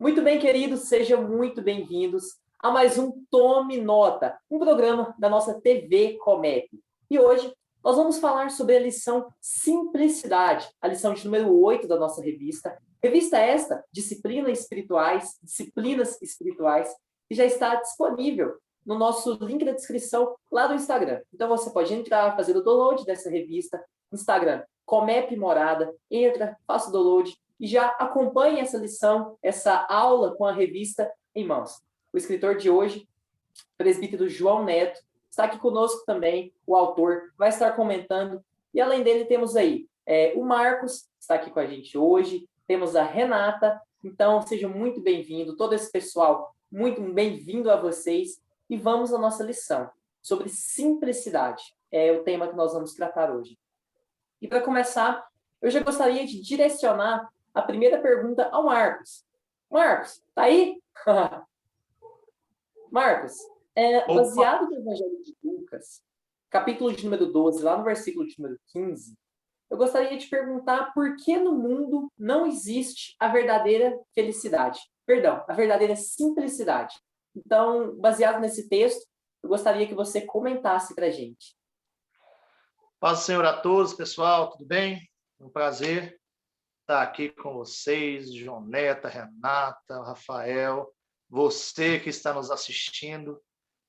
Muito bem, queridos, sejam muito bem-vindos a mais um Tome Nota, um programa da nossa TV Comep. E hoje nós vamos falar sobre a lição Simplicidade, a lição de número 8 da nossa revista. Revista esta, Disciplinas Espirituais, que já está disponível no nosso link da descrição lá do Instagram. Então você pode entrar, fazer o download dessa revista, Instagram, Comep Morada, entra, faça o download, e já acompanhe essa lição, essa aula com a revista em mãos. O escritor de hoje, presbítero João Neto, está aqui conosco também, o autor, vai estar comentando. E além dele, temos aí o Marcos, está aqui com a gente hoje, temos a Renata. Então, sejam muito bem-vindos, todo esse pessoal, muito bem-vindo a vocês. E vamos à nossa lição sobre simplicidade. É o tema que nós vamos tratar hoje. E para começar, eu já gostaria de direcionar a primeira pergunta ao Marcos. Marcos, tá aí? Marcos, baseado no Evangelho de Lucas, capítulo de número 12, lá no versículo de número 15, eu gostaria de perguntar por que no mundo não existe a verdadeira felicidade. Perdão, a verdadeira simplicidade. Então, baseado nesse texto, eu gostaria que você comentasse para a gente. Paz do Senhor a todos, pessoal, tudo bem? É um prazer estar aqui com vocês, João Neto, Renata, Rafael, você que está nos assistindo,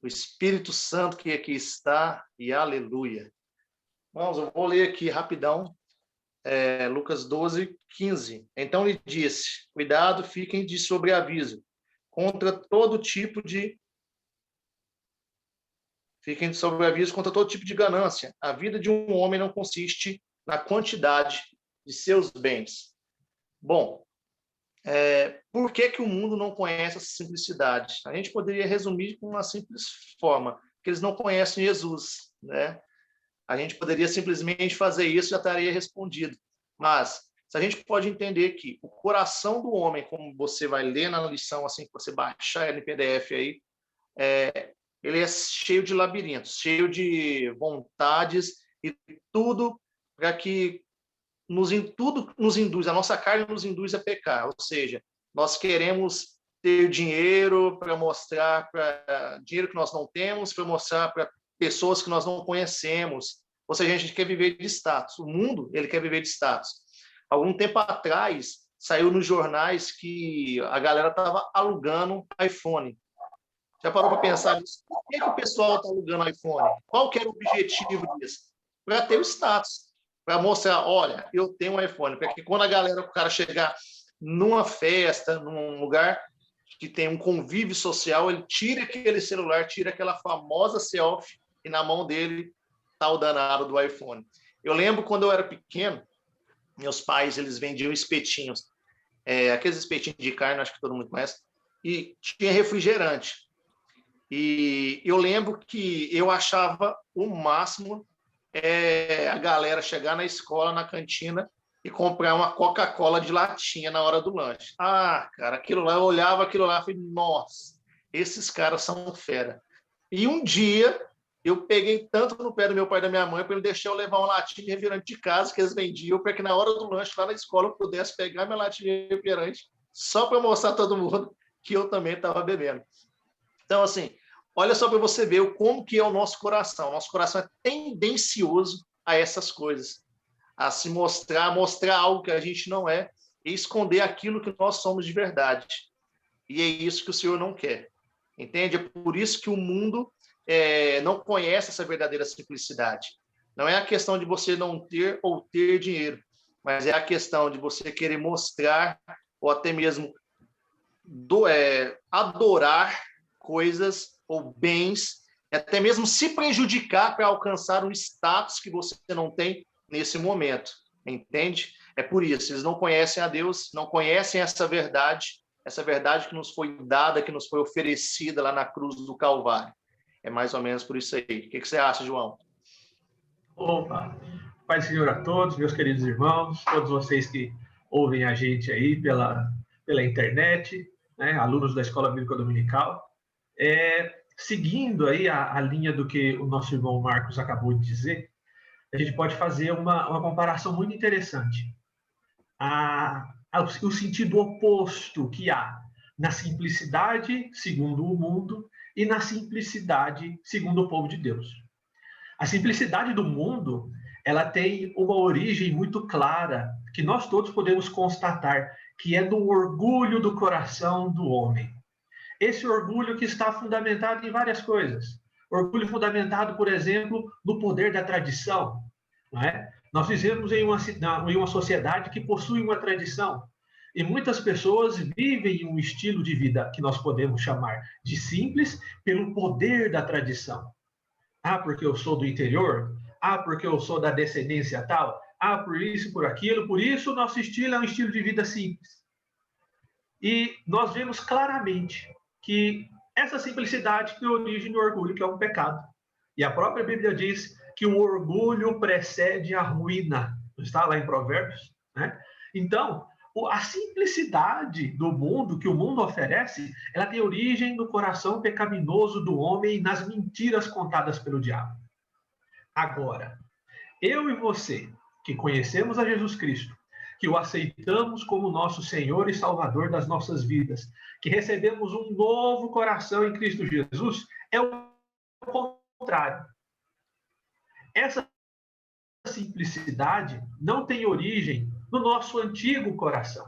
o Espírito Santo que aqui está, e aleluia. Irmãos, eu vou ler aqui rapidão, Lucas 12, 15. Então ele disse, cuidado, fiquem de sobreaviso, contra todo tipo de ganância. A vida de um homem não consiste na quantidade de seus bens. Bom, por que o mundo não conhece essa simplicidade? A gente poderia resumir com uma simples forma, que eles não conhecem Jesus, né? A gente poderia simplesmente fazer isso e já estaria respondido. Mas, se a gente pode entender que o coração do homem, como você vai ler na lição, assim que você baixar ele em PDF aí, ele é cheio de labirintos, cheio de vontades e tudo para que tudo nos induz, a nossa carne nos induz a pecar, ou seja, nós queremos ter dinheiro para mostrar, dinheiro que nós não temos, para mostrar para pessoas que nós não conhecemos, ou seja, a gente quer viver de status, o mundo ele quer viver de status. Algum tempo atrás, saiu nos jornais que a galera estava alugando iPhone. Já parou para pensar nisso? Por que o pessoal está alugando iPhone? Qual que era o objetivo disso? Para ter o status, para mostrar, olha, eu tenho um iPhone, para que quando o cara chegar numa festa, num lugar que tem um convívio social, ele tira aquele celular, tira aquela famosa selfie e na mão dele está o danado do iPhone. Eu lembro quando eu era pequeno, meus pais eles vendiam espetinhos, aqueles espetinhos de carne, acho que todo mundo conhece, e tinha refrigerante. E eu lembro que eu achava o máximo a galera chegar na escola, na cantina, e comprar uma Coca-Cola de latinha na hora do lanche. Ah, cara, aquilo lá, eu olhava aquilo lá e falei, nossa, esses caras são fera. E um dia, eu peguei tanto no pé do meu pai e da minha mãe para ele deixar eu levar uma latinha de refrigerante de casa que eles vendiam, para que na hora do lanche, lá na escola, eu pudesse pegar minha latinha de refrigerante, só para mostrar a todo mundo que eu também estava bebendo. Então, assim, olha só para você ver como que é o nosso coração. O nosso coração é tendencioso a essas coisas, a se mostrar algo que a gente não é e esconder aquilo que nós somos de verdade. E é isso que o Senhor não quer. Entende? É por isso que o mundo não conhece essa verdadeira simplicidade. Não é a questão de você não ter ou ter dinheiro, mas é a questão de você querer mostrar ou até mesmo adorar coisas ou bens, até mesmo se prejudicar para alcançar um status que você não tem nesse momento, entende? É por isso, eles não conhecem a Deus, não conhecem essa verdade que nos foi dada, que nos foi oferecida lá na cruz do Calvário. É mais ou menos por isso aí. O que você acha, João? Opa! Pai do Senhor a todos, meus queridos irmãos, todos vocês que ouvem a gente aí pela internet, né, alunos da Escola Bíblica Dominical. Seguindo aí a linha do que o nosso irmão Marcos acabou de dizer, a gente pode fazer uma comparação muito interessante. O sentido oposto que há na simplicidade segundo o mundo e na simplicidade segundo o povo de Deus. A simplicidade do mundo, ela tem uma origem muito clara, que nós todos podemos constatar, que é do orgulho do coração do homem. Esse orgulho que está fundamentado em várias coisas. Orgulho fundamentado, por exemplo, no poder da tradição. Não é? Nós vivemos em uma sociedade que possui uma tradição. E muitas pessoas vivem um estilo de vida que nós podemos chamar de simples pelo poder da tradição. Ah, porque eu sou do interior? Ah, porque eu sou da descendência tal? Ah, por isso, por aquilo. Por isso, nosso estilo é um estilo de vida simples. E nós vemos claramente que essa simplicidade tem origem no orgulho, que é um pecado. E a própria Bíblia diz que o orgulho precede a ruína. Está lá em Provérbios, né? Então, a simplicidade do mundo, que o mundo oferece, ela tem origem no coração pecaminoso do homem e nas mentiras contadas pelo diabo. Agora, eu e você, que conhecemos a Jesus Cristo, que o aceitamos como nosso Senhor e Salvador das nossas vidas, que recebemos um novo coração em Cristo Jesus, é o contrário. Essa simplicidade não tem origem no nosso antigo coração,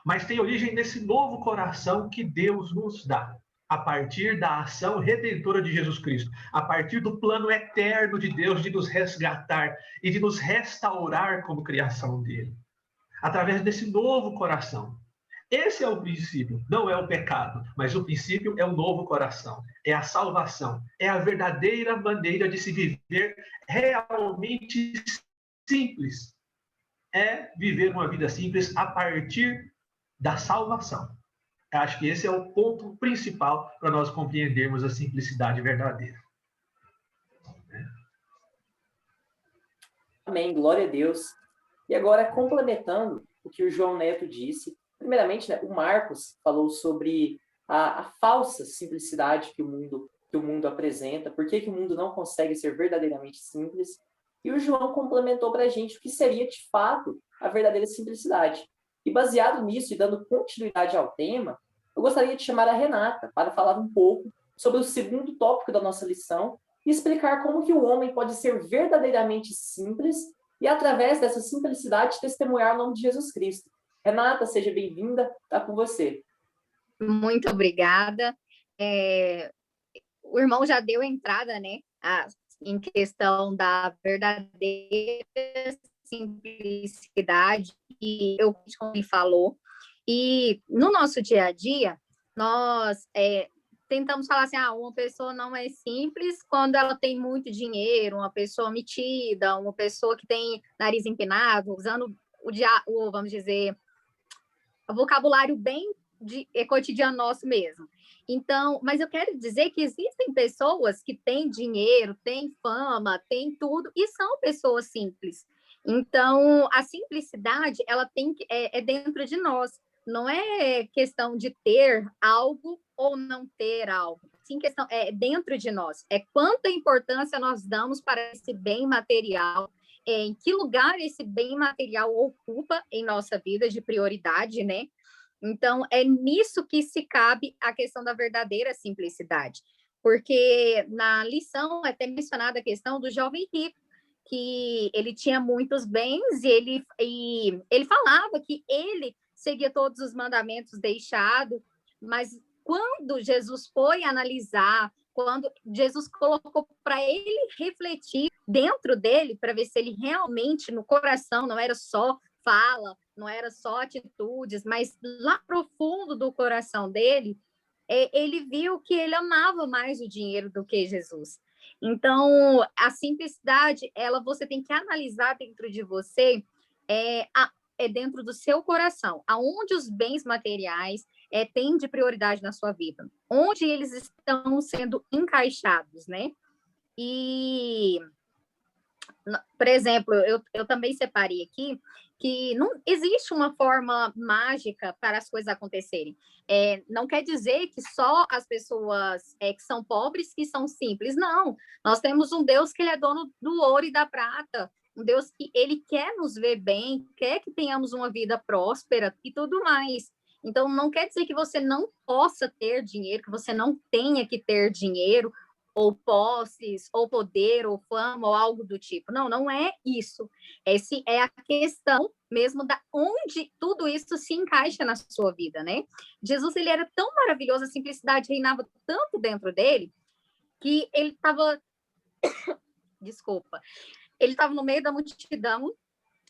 mas tem origem nesse novo coração que Deus nos dá, a partir da ação redentora de Jesus Cristo, a partir do plano eterno de Deus de nos resgatar e de nos restaurar como criação dele, através desse novo coração. Esse é o princípio, não é o pecado, mas o princípio é o novo coração, é a salvação, é a verdadeira maneira de se viver realmente simples. É viver uma vida simples a partir da salvação. Eu acho que esse é o ponto principal para nós compreendermos a simplicidade verdadeira. Amém, glória a Deus. E agora, complementando o que o João Neto disse, primeiramente, né, o Marcos falou sobre a falsa simplicidade que o mundo apresenta, por que o mundo não consegue ser verdadeiramente simples, e o João complementou para a gente o que seria, de fato, a verdadeira simplicidade. E baseado nisso, e dando continuidade ao tema, eu gostaria de chamar a Renata para falar um pouco sobre o segundo tópico da nossa lição e explicar como que o homem pode ser verdadeiramente simples e, através dessa simplicidade, testemunhar o nome de Jesus Cristo. Renata, seja bem-vinda, está com você. Muito obrigada. O irmão já deu entrada, né, em questão da verdadeira simplicidade, e eu, como ele falou, e no nosso dia a dia, nós tentamos falar assim, uma pessoa não é simples quando ela tem muito dinheiro, uma pessoa metida, uma pessoa que tem nariz empinado, usando vamos dizer, o vocabulário bem cotidiano nosso mesmo. Então, mas eu quero dizer que existem pessoas que têm dinheiro, têm fama, têm tudo, e são pessoas simples. Então, a simplicidade, ela é dentro de nós. Não é questão de ter algo ou não ter algo. Sim, questão é dentro de nós. É quanta importância nós damos para esse bem material, em que lugar esse bem material ocupa em nossa vida de prioridade, né? Então, é nisso que se cabe a questão da verdadeira simplicidade. Porque na lição é até mencionada a questão do jovem rico, que ele tinha muitos bens e ele falava que ele seguia todos os mandamentos deixados, mas quando Jesus foi analisar, quando Jesus colocou para ele refletir dentro dele, para ver se ele realmente, no coração, não era só fala, não era só atitudes, mas lá profundo do coração dele, ele viu que ele amava mais o dinheiro do que Jesus. Então, a simplicidade, você tem que analisar dentro de você, dentro do seu coração, aonde os bens materiais têm de prioridade na sua vida, onde eles estão sendo encaixados, né? E, por exemplo, eu também separei aqui que não existe uma forma mágica para as coisas acontecerem. Não quer dizer que só as pessoas que são pobres que são simples. Não, nós temos um Deus que ele é dono do ouro e da prata, um Deus que ele quer nos ver bem, quer que tenhamos uma vida próspera e tudo mais. Então, não quer dizer que você não possa ter dinheiro, que você não tenha que ter dinheiro, ou posses, ou poder, ou fama, ou algo do tipo. Não, não é isso. Essa é a questão mesmo da onde tudo isso se encaixa na sua vida, né? Jesus, ele era tão maravilhoso, a simplicidade reinava tanto dentro dele, que ele estava... Desculpa. Ele estava no meio da multidão,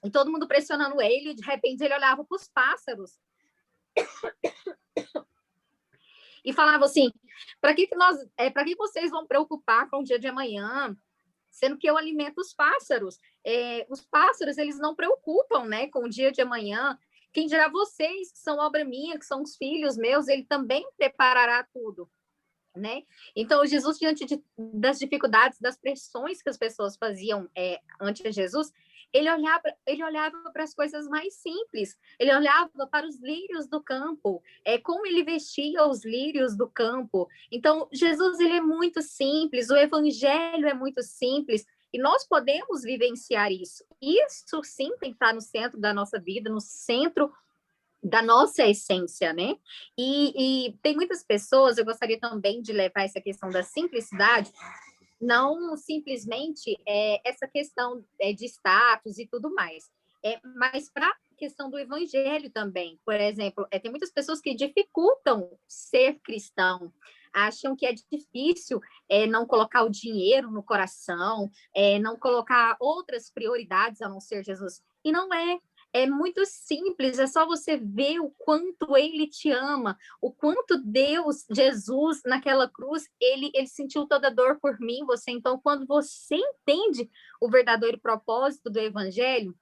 e todo mundo pressionando ele, e de repente ele olhava para os pássaros e falava assim: para que vocês vão preocupar com o dia de amanhã, sendo que eu alimento os pássaros? Os pássaros, eles não preocupam, né, com o dia de amanhã. Quem dirá vocês, que são obra minha, que são os filhos meus, ele também preparará tudo, né? Então, Jesus, diante das dificuldades, das pressões que as pessoas faziam ante Jesus, ele olhava para as coisas mais simples, ele olhava para os lírios do campo, como ele vestia os lírios do campo. Então, Jesus, ele é muito simples, o evangelho é muito simples, e nós podemos vivenciar isso. Isso sim tem que estar no centro da nossa vida, no centro da nossa essência, né? E tem muitas pessoas, eu gostaria também de levar essa questão da simplicidade, não simplesmente essa questão de status e tudo mais, mas para a questão do evangelho também. Por exemplo, tem muitas pessoas que dificultam ser cristão, acham que é difícil não colocar o dinheiro no coração, não colocar outras prioridades a não ser Jesus. E não é. É muito simples, é só você ver o quanto ele te ama, o quanto Deus, Jesus, naquela cruz, ele sentiu toda a dor por mim, você. Então, quando você entende o verdadeiro propósito do evangelho,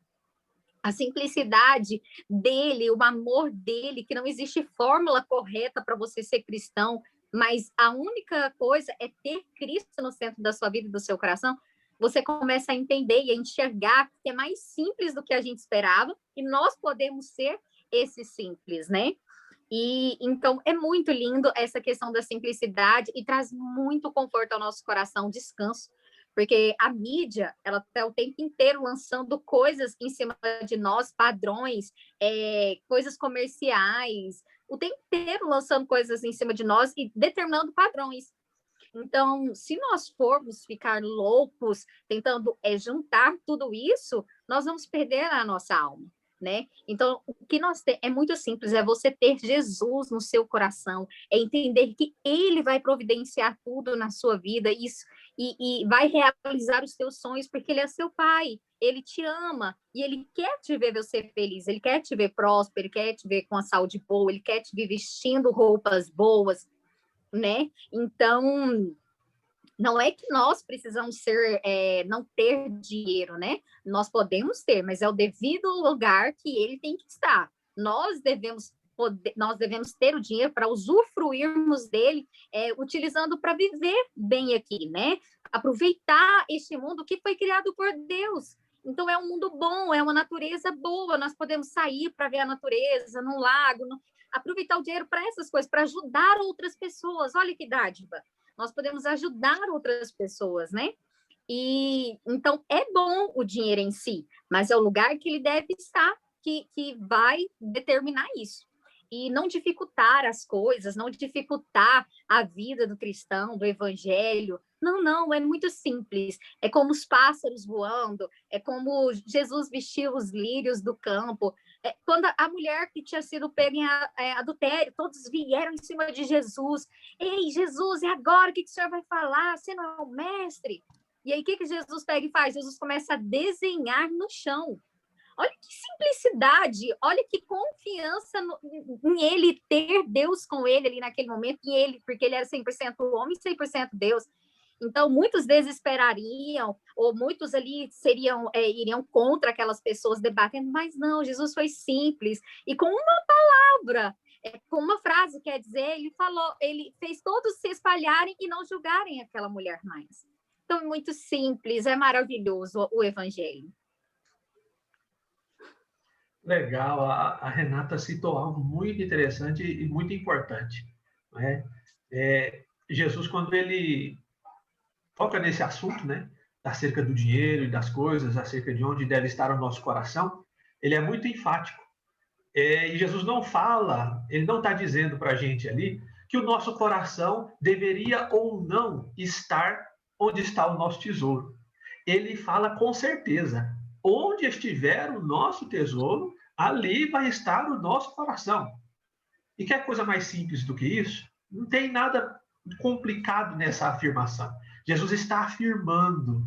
a simplicidade dele, o amor dele, que não existe fórmula correta para você ser cristão, mas a única coisa é ter Cristo no centro da sua vida e do seu coração. Você começa a entender e a enxergar que é mais simples do que a gente esperava, e nós podemos ser esse simples, né? E então é muito lindo essa questão da simplicidade e traz muito conforto ao nosso coração, descanso, porque a mídia, ela está o tempo inteiro lançando coisas em cima de nós, padrões, coisas comerciais, o tempo inteiro lançando coisas em cima de nós e determinando padrões. Então, se nós formos ficar loucos tentando juntar tudo isso, nós vamos perder a nossa alma, né? Então, o que nós temos é muito simples, é você ter Jesus no seu coração, é entender que ele vai providenciar tudo na sua vida, isso, e vai realizar os seus sonhos, porque ele é seu pai, ele te ama, e ele quer te ver você feliz, ele quer te ver próspero, ele quer te ver com a saúde boa, ele quer te ver vestindo roupas boas, né? Então, não é que nós precisamos não ter dinheiro, né? Nós podemos ter, mas é o devido lugar que ele tem que estar. Nós devemos ter o dinheiro para usufruirmos dele, utilizando para viver bem aqui, né? Aproveitar este mundo que foi criado por Deus. Então, é um mundo bom, é uma natureza boa. Nós podemos sair para ver a natureza, num lago, aproveitar o dinheiro para essas coisas, para ajudar outras pessoas. Olha que dádiva. Nós podemos ajudar outras pessoas, né? E então é bom o dinheiro em si, mas é o lugar que ele deve estar que vai determinar isso. E não dificultar as coisas, não dificultar a vida do cristão, do evangelho. Não, é muito simples. É como os pássaros voando, é como Jesus vestiu os lírios do campo. Quando a mulher que tinha sido pega em adultério, todos vieram em cima de Jesus. Ei, Jesus, e agora? O que o senhor vai falar? Você não é o mestre? E aí, o que Jesus pega e faz? Jesus começa a desenhar no chão. Olha que simplicidade, olha que confiança em ele, ter Deus com ele ali naquele momento, e ele, porque ele era 100% homem e 100% Deus. Então, muitos desesperariam, ou muitos ali iriam contra aquelas pessoas debatendo, mas não, Jesus foi simples, e com uma palavra, com uma frase, quer dizer, ele fez todos se espalharem e não julgarem aquela mulher mais. Então, é muito simples, é maravilhoso o evangelho. Legal, a Renata citou algo muito interessante e muito importante, né? Jesus, quando ele toca nesse assunto, né, acerca do dinheiro e das coisas, acerca de onde deve estar o nosso coração, ele é muito enfático. E Jesus não fala, ele não está dizendo para a gente ali que o nosso coração deveria ou não estar onde está o nosso tesouro. Ele fala com certeza, onde estiver o nosso tesouro, ali vai estar o nosso coração. E quer coisa mais simples do que isso? Não tem nada complicado nessa afirmação. Jesus está afirmando,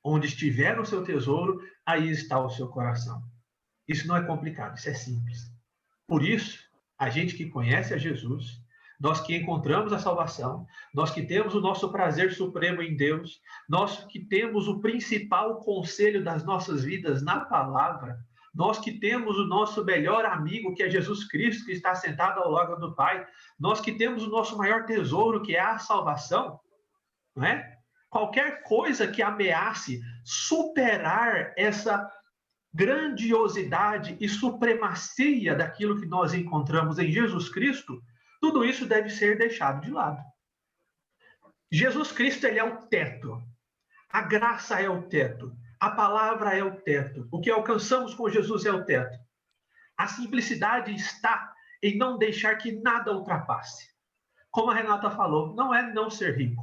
onde estiver o seu tesouro, aí está o seu coração. Isso não é complicado, isso é simples. Por isso, a gente que conhece a Jesus, nós que encontramos a salvação, nós que temos o nosso prazer supremo em Deus, nós que temos o principal conselho das nossas vidas na palavra, nós que temos o nosso melhor amigo, que é Jesus Cristo, que está sentado ao lado do Pai, nós que temos o nosso maior tesouro, que é a salvação, não é? Qualquer coisa que ameace superar essa grandiosidade e supremacia daquilo que nós encontramos em Jesus Cristo, tudo isso deve ser deixado de lado. Jesus Cristo, ele é o teto. A graça é o teto. A palavra é o teto. O que alcançamos com Jesus é o teto. A simplicidade está em não deixar que nada ultrapasse. Como a Renata falou, não é não ser rico.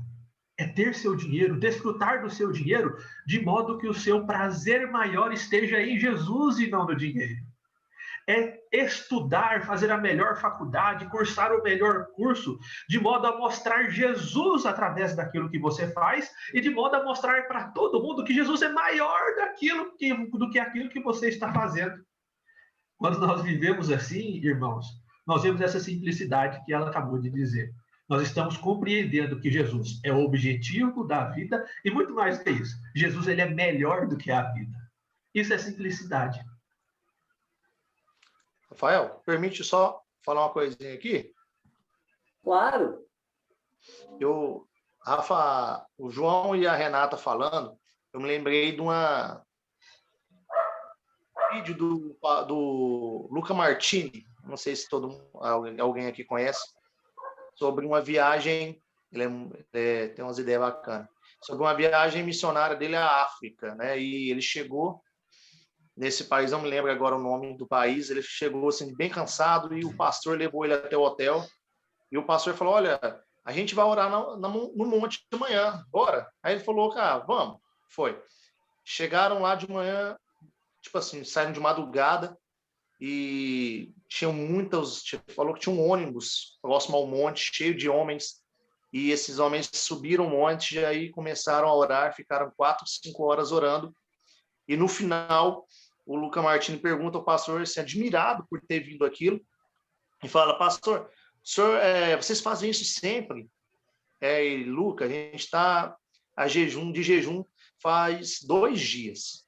É ter seu dinheiro, desfrutar do seu dinheiro, de modo que o seu prazer maior esteja em Jesus e não no dinheiro. É estudar, fazer a melhor faculdade, cursar o melhor curso, de modo a mostrar Jesus através daquilo que você faz e de modo a mostrar para todo mundo que Jesus é maior do que aquilo que você está fazendo. Quando nós vivemos assim, irmãos, nós vemos essa simplicidade que ela acabou de dizer. Nós estamos compreendendo que Jesus é o objetivo da vida e muito mais do que isso. Jesus, ele é melhor do que a vida. Isso é simplicidade. Rafael, permite só falar uma coisinha aqui? Claro. Rafa, o João e a Renata falando, eu me lembrei de um vídeo do Luca Martini, não sei se alguém aqui conhece, sobre uma viagem, tem umas ideias bacanas, sobre uma viagem missionária dele à África, né? E ele chegou nesse país, não me lembro agora o nome do país, ele chegou assim, bem cansado e o pastor levou ele até o hotel e o pastor falou, olha, a gente vai orar no monte de manhã, bora? Aí ele falou, cara, vamos. Foi. Chegaram lá de manhã, tipo assim, saíram de madrugada e tinham falou que tinha um ônibus próximo ao monte, cheio de homens, e esses homens subiram o monte e aí começaram a orar, ficaram 4, 5 horas orando, e no final o Luca Martini pergunta ao pastor, assim, admirado por ter vindo aquilo, e fala, pastor, senhor, vocês fazem isso sempre? E Luca, a gente está de jejum faz 2 dias.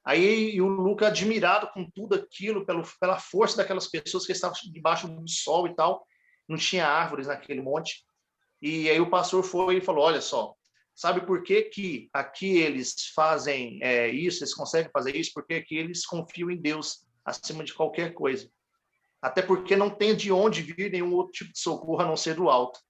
Aí o Luca, admirado com tudo aquilo, pela força daquelas pessoas que estavam debaixo do sol e tal, não tinha árvores naquele monte. E aí o pastor foi e falou, olha só, sabe por que que aqui eles fazem isso, eles conseguem fazer isso? Porque aqui eles confiam em Deus acima de qualquer coisa. Até porque não tem de onde vir nenhum outro tipo de socorro a não ser do alto.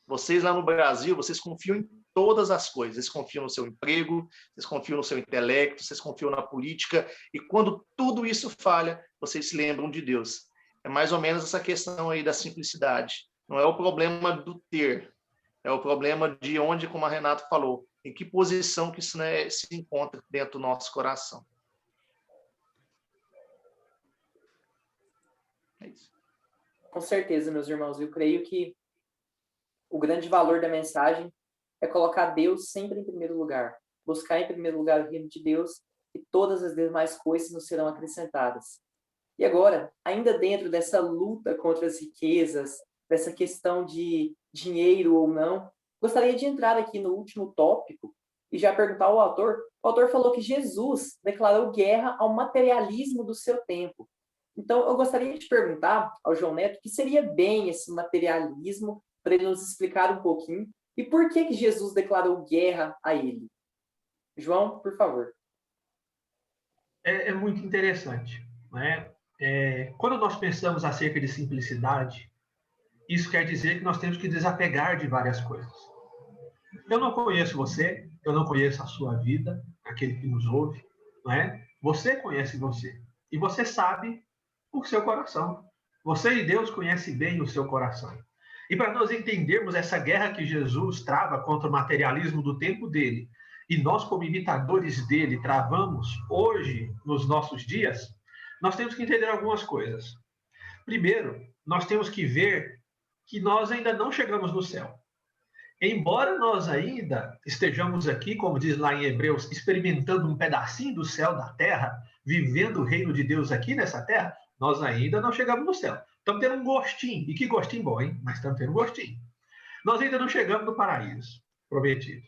Vocês lá no Brasil, vocês confiam em todas as coisas. Vocês confiam no seu emprego, vocês confiam no seu intelecto, vocês confiam na política. E quando tudo isso falha, vocês se lembram de Deus. É mais ou menos essa questão aí da simplicidade. Não é o problema do ter, é o problema de onde, como a Renata falou, em que posição que isso, né, se encontra dentro do nosso coração. É isso. Com certeza, meus irmãos. Eu creio que o grande valor da mensagem é colocar Deus sempre em primeiro lugar. Buscar em primeiro lugar o reino de Deus e todas as demais coisas nos serão acrescentadas. E agora, ainda dentro dessa luta contra as riquezas, dessa questão de dinheiro ou não, gostaria de entrar aqui no último tópico e já perguntar ao autor. O autor falou que Jesus declarou guerra ao materialismo do seu tempo. Então, eu gostaria de perguntar ao João Neto o que seria bem esse materialismo, para ele nos explicar um pouquinho, e por que Jesus declarou guerra a ele. João, por favor. É muito interessante, né? Quando nós pensamos acerca de simplicidade, isso quer dizer que nós temos que desapegar de várias coisas. Eu não conheço você, eu não conheço a sua vida, aquele que nos ouve, não é? Você conhece você. E você sabe o seu coração. Você e Deus conhecem bem o seu coração. E para nós entendermos essa guerra que Jesus trava contra o materialismo do tempo dele, e nós, como imitadores dele, travamos hoje, nos nossos dias, nós temos que entender algumas coisas. Primeiro, nós temos que ver que nós ainda não chegamos no céu. Embora nós ainda estejamos aqui, como diz lá em Hebreus, experimentando um pedacinho do céu da terra, vivendo o reino de Deus aqui nessa terra, nós ainda não chegamos no céu. Estamos tendo um gostinho, e que gostinho bom, hein? Mas estamos tendo um gostinho. Nós ainda não chegamos no paraíso prometido.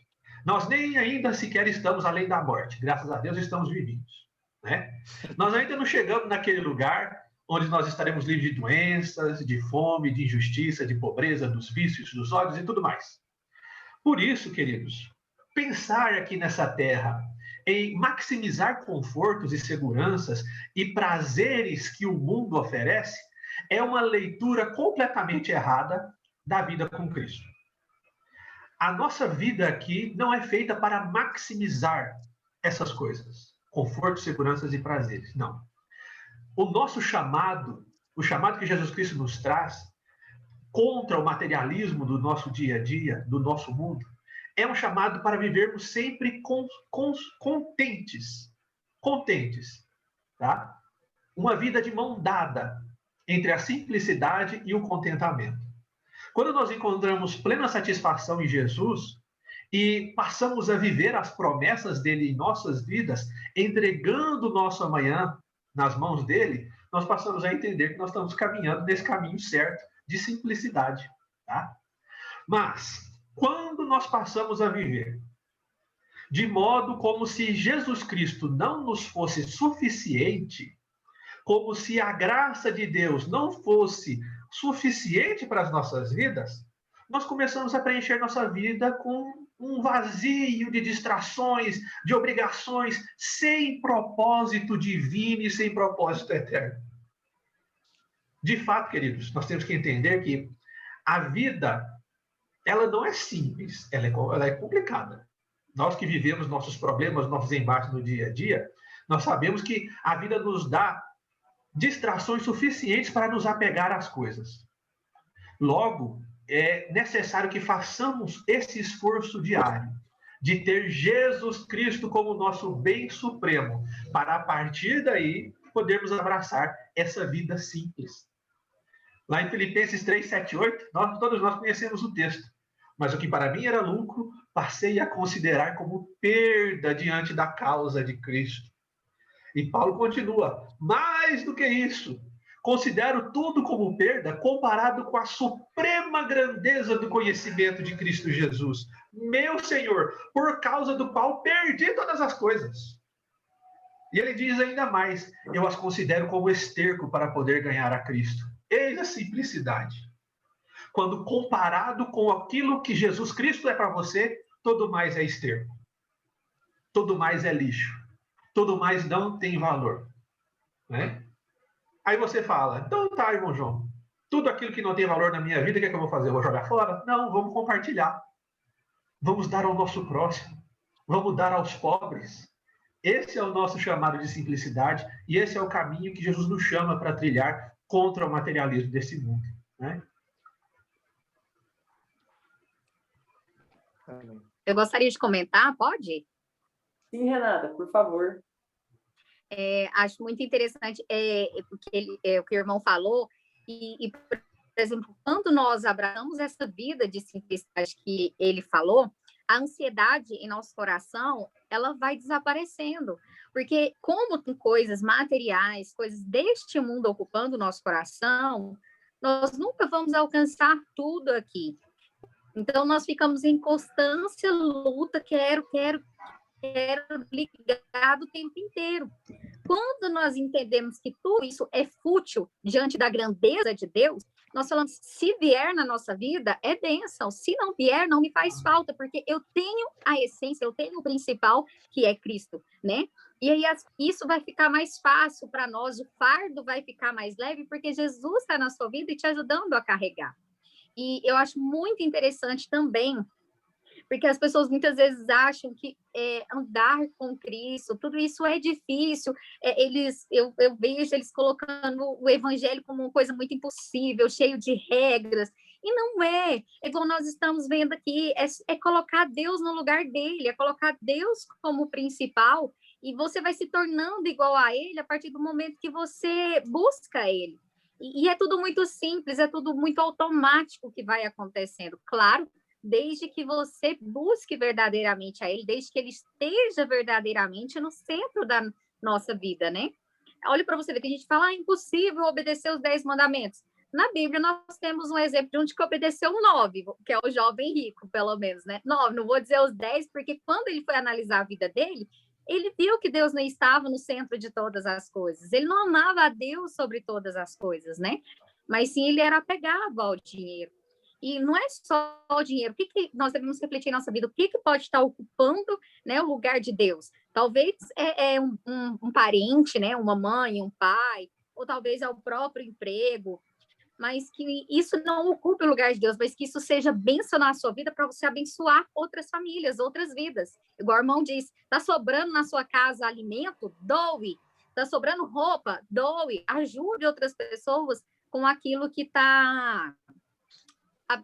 Nós nem ainda sequer estamos além da morte. Graças a Deus estamos vivinhos, né? Nós ainda não chegamos naquele lugar onde nós estaremos livres de doenças, de fome, de injustiça, de pobreza, dos vícios, dos ódios e tudo mais. Por isso, queridos, pensar aqui nessa terra em maximizar confortos e seguranças e prazeres que o mundo oferece é uma leitura completamente errada da vida com Cristo. A nossa vida aqui não é feita para maximizar essas coisas, confortos, seguranças e prazeres, não. O nosso chamado, o chamado que Jesus Cristo nos traz, contra o materialismo do nosso dia a dia, do nosso mundo, é um chamado para vivermos sempre contentes, tá? Uma vida de mão dada entre a simplicidade e o contentamento. Quando nós encontramos plena satisfação em Jesus e passamos a viver as promessas dele em nossas vidas, entregando o nosso amanhã nas mãos dele, nós passamos a entender que nós estamos caminhando nesse caminho certo de simplicidade, tá? Mas, quando nós passamos a viver de modo como se Jesus Cristo não nos fosse suficiente, como se a graça de Deus não fosse suficiente para as nossas vidas, nós começamos a preencher nossa vida com um vazio de distrações, de obrigações, sem propósito divino e sem propósito eterno. De fato, queridos, nós temos que entender que a vida, ela não é simples, ela é complicada. Nós que vivemos nossos problemas, nossos embates no dia a dia, nós sabemos que a vida nos dá distrações suficientes para nos apegar às coisas. Logo, é necessário que façamos esse esforço diário de ter Jesus Cristo como nosso bem supremo, para a partir daí podermos abraçar essa vida simples. Lá em Filipenses 3, 7, 8, todos nós conhecemos o texto. Mas o que para mim era lucro, passei a considerar como perda diante da causa de Cristo. E Paulo continua, mais do que isso, considero tudo como perda comparado com a suprema grandeza do conhecimento de Cristo Jesus, meu Senhor, por causa do qual perdi todas as coisas. E ele diz ainda mais, eu as considero como esterco para poder ganhar a Cristo. Eis a simplicidade. Quando comparado com aquilo que Jesus Cristo é para você, tudo mais é esterco. Tudo mais é lixo. Tudo mais não tem valor, né? Aí você fala, então tá, irmão João, tudo aquilo que não tem valor na minha vida, o que é que eu vou fazer? Eu vou jogar fora? Não, vamos compartilhar. Vamos dar ao nosso próximo. Vamos dar aos pobres. Esse é o nosso chamado de simplicidade e esse é o caminho que Jesus nos chama para trilhar contra o materialismo desse mundo, né? Eu gostaria de comentar, pode? Sim, Renata, por favor. Acho muito interessante o que o irmão falou, por exemplo, quando nós abraçamos essa vida de simplicidade que ele falou, a ansiedade em nosso coração, ela vai desaparecendo, porque como tem coisas materiais, coisas deste mundo ocupando o nosso coração, nós nunca vamos alcançar tudo aqui. Então, nós ficamos em constância, luta, quero ligado o tempo inteiro. Quando nós entendemos que tudo isso é fútil diante da grandeza de Deus, nós falamos, se vier na nossa vida, é bênção. Se não vier, não me faz falta, porque eu tenho a essência, eu tenho o principal, que é Cristo, né? E aí isso vai ficar mais fácil para nós, o fardo vai ficar mais leve, porque Jesus está na sua vida e te ajudando a carregar. E eu acho muito interessante também Porque as pessoas muitas vezes acham que andar com Cristo, tudo isso é difícil. Eu vejo eles colocando o evangelho como uma coisa muito impossível, cheio de regras. E não é. É igual nós estamos vendo aqui, é colocar Deus no lugar dele, é colocar Deus como principal, e você vai se tornando igual a ele a partir do momento que você busca ele. E é tudo muito simples, é tudo muito automático que vai acontecendo. Claro, desde que você busque verdadeiramente a ele, desde que ele esteja verdadeiramente no centro da nossa vida, né? Olha para você ver que a gente fala, é impossível obedecer os 10 mandamentos. Na Bíblia, nós temos um exemplo de um que obedeceu 9, que é o jovem rico, pelo menos, né? 9, não vou dizer os 10, porque quando ele foi analisar a vida dele, ele viu que Deus não estava no centro de todas as coisas. Ele não amava a Deus sobre todas as coisas, né? Mas sim, ele era apegado ao dinheiro. E não é só o dinheiro. O que nós devemos refletir em nossa vida? O que pode estar ocupando, né, o lugar de Deus? Talvez um parente, né, uma mãe, um pai, ou talvez é o próprio emprego, mas que isso não ocupe o lugar de Deus, mas que isso seja bênção na sua vida para você abençoar outras famílias, outras vidas. Igual o irmão diz, está sobrando na sua casa alimento? Doe. Está sobrando roupa? Doe. Ajude outras pessoas com aquilo que está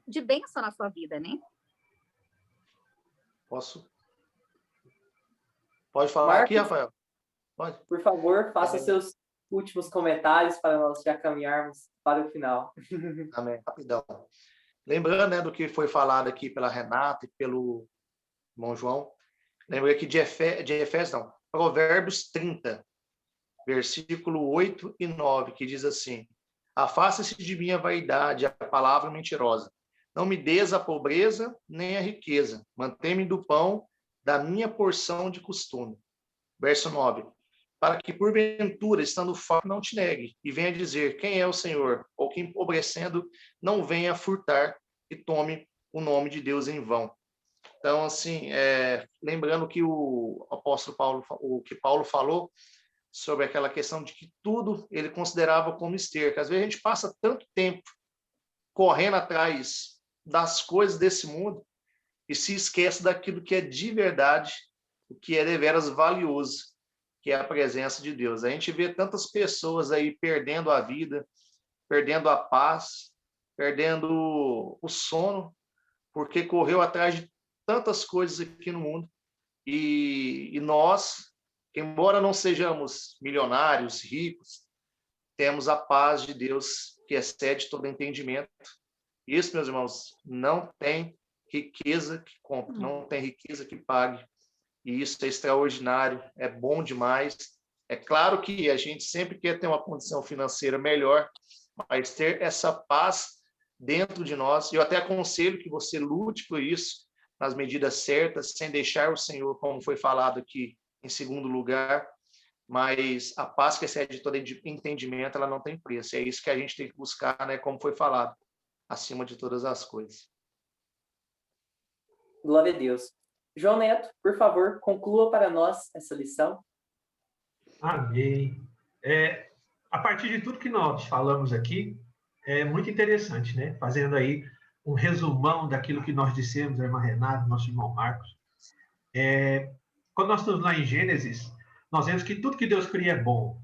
de bênção na sua vida, né? Posso? Pode falar Marcos, aqui, Rafael? Pode. por favor, faça seus últimos comentários para nós já caminharmos para o final. Amém. Rapidão. Lembrando, né, do que foi falado aqui pela Renata e pelo irmão João, lembrei aqui de Efésios, não, Provérbios 30, versículo 8 e 9, que diz assim: afasta-se de mim a vaidade, a palavra mentirosa. Não me des a pobreza nem a riqueza. Mantém-me do pão da minha porção de costume. Verso 9. Para que, porventura, estando farto, não te negue, e venha dizer quem é o Senhor, ou que, empobrecendo, não venha furtar e tome o nome de Deus em vão. Então, assim, lembrando que o apóstolo Paulo, o que Paulo falou sobre aquela questão de que tudo ele considerava como esterco. Às vezes a gente passa tanto tempo correndo atrás das coisas desse mundo e se esquece daquilo que é de verdade, o que é deveras valioso, que é a presença de Deus. A gente vê tantas pessoas aí perdendo a vida, perdendo a paz, perdendo o sono, porque correu atrás de tantas coisas aqui no mundo. E nós, embora não sejamos milionários, ricos, temos a paz de Deus que excede todo entendimento. Isso, meus irmãos, não tem riqueza que compre, não tem riqueza que pague. E isso é extraordinário, é bom demais. É claro que a gente sempre quer ter uma condição financeira melhor, mas ter essa paz dentro de nós. Eu até aconselho que você lute por isso, nas medidas certas, sem deixar o Senhor, como foi falado aqui, em segundo lugar. Mas a paz que excede todo entendimento, ela não tem preço. É isso que a gente tem que buscar, né, como foi falado, acima de todas as coisas. Glória a Deus. João Neto, por favor, conclua para nós essa lição. Amém. A partir de tudo que nós falamos aqui, é muito interessante, né? Fazendo aí um resumão daquilo que nós dissemos, a irmã Renata, nosso irmão Marcos. Quando nós estamos lá em Gênesis, nós vemos que tudo que Deus cria é bom.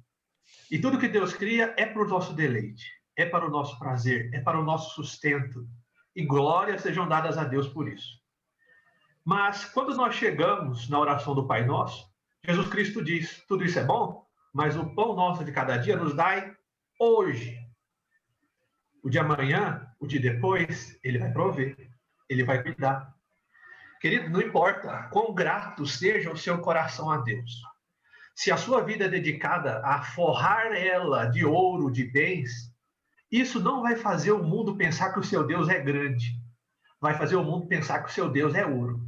E tudo que Deus cria é para o nosso deleite, é para o nosso prazer, é para o nosso sustento. E glórias sejam dadas a Deus por isso. Mas, quando nós chegamos na oração do Pai Nosso, Jesus Cristo diz, tudo isso é bom, mas o pão nosso de cada dia nos dai hoje. O de amanhã, o de depois, Ele vai prover, Ele vai cuidar. Querido, não importa quão grato seja o seu coração a Deus. Se a sua vida é dedicada a forrar ela de ouro, de bens, isso não vai fazer o mundo pensar que o seu Deus é grande. Vai fazer o mundo pensar que o seu Deus é ouro,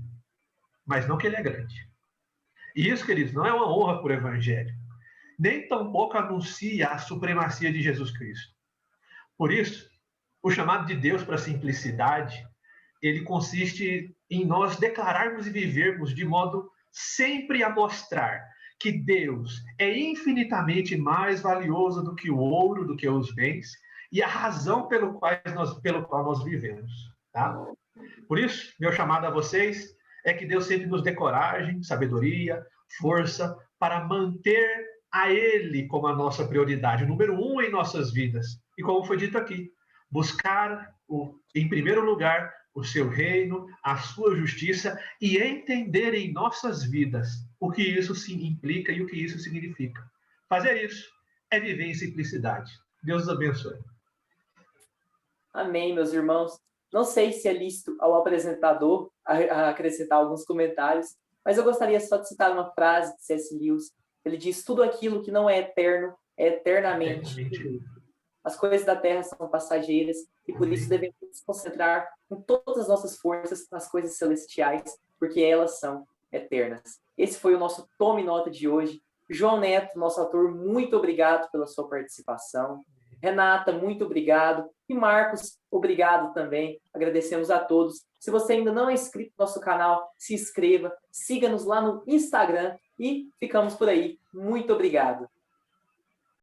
mas não que ele é grande. E isso, queridos, não é uma honra por evangelho. Nem tampouco anuncia a supremacia de Jesus Cristo. Por isso, o chamado de Deus para a simplicidade, ele consiste em nós declararmos e vivermos de modo sempre a mostrar que Deus é infinitamente mais valioso do que o ouro, do que os bens, e a razão pelo qual nós vivemos. Tá? Por isso, meu chamado a vocês é que Deus sempre nos dê coragem, sabedoria, força para manter a Ele como a nossa prioridade, o número 1 em nossas vidas. E como foi dito aqui, buscar, em primeiro lugar, o seu reino, a sua justiça e entender em nossas vidas o que isso implica e o que isso significa. Fazer isso é viver em simplicidade. Deus os abençoe. Amém, meus irmãos. Não sei se é lícito ao apresentador a acrescentar alguns comentários, mas eu gostaria só de citar uma frase de C.S. Lewis. Ele diz: tudo aquilo que não é eterno é eternamente. As coisas da terra são passageiras e por isso devemos nos concentrar com todas as nossas forças nas coisas celestiais, porque elas são eternas. Esse foi o nosso Tome Nota de hoje. João Neto, nosso autor, muito obrigado pela sua participação. Renata, muito obrigado. E Marcos, obrigado também. Agradecemos a todos. Se você ainda não é inscrito no nosso canal, se inscreva, siga-nos lá no Instagram e ficamos por aí. Muito obrigado.